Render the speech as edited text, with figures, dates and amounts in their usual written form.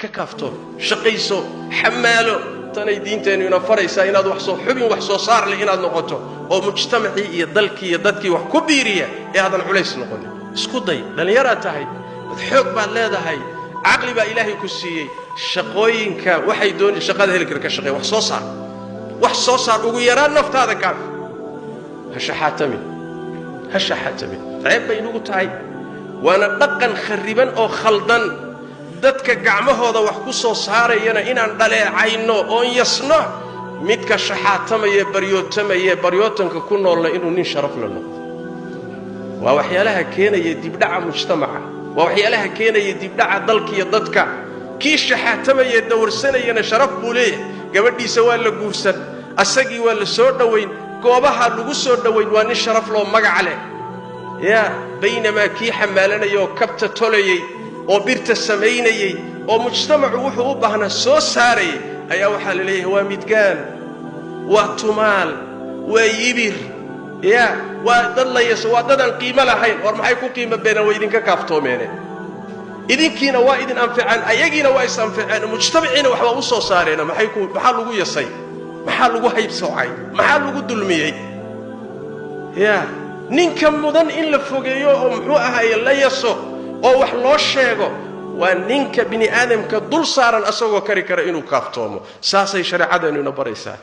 ككافتو شقيسو حمالو تاني دينتين إنا فريسا إنا دو حصو حبين وحصو صار لي إنا نقطو أو مجتمعي يدلكي يددكي وحكبيرية هذا العليس نقول اسكودي لأن يرى تاهي حق بالله هاي عقلي با إلهي كسيي شقوينك وحي دوني شقاده هلك الكشقي وحصو صار ويران نفط هذا كاف هشا حاتمي عيب بينو تاهي وانا دقن خربان أو خلدان dadka gacmahooda wax ku soo saarayana inaan dhaleecayno oo yasno midka shaxaatamaya baryootanka ku noolna inuu nin sharaf la noqdo waa waxyaalaha keenaya dibdhaca mujtamaca waa waxyaalaha keenaya dibdhaca dalkiyo dadka kii shaxaatamaya dawrsanayana sharaf buu leeyahay gabadhiisa waa la guursan asagii waa la soo dhaweyn goobaha lagu soo dhaweyn waa nin sharaf loo magac leh ya baynama kii xamaalanayo kabta tolayay oo birta sameynayay oo mujtamacu wuxuu u baahnaa soo saaray ayaa waxa la leeyahay waa midgaan waa tumaal waa yibir ya waa dad la yeesho waa dadan qiimo lahayn war maxay ku qiimo beenan way idinka kaaftoomeen idinkiina waa idin anfacaan ayagiina waa is anfacaan mujtamaciina waxba u soo saareen maxaa lagu yasay maxaa lagu haybsoocay maxaa lagu dulmiyay ya ninka mudan in la fogeeyo oo muxuu ahaay la yaso oo wax loo sheego waa ninka bini aadamka dul saaran asagoo kari kara inuu kaaftoomo saasay shariicadeenuna baraysaa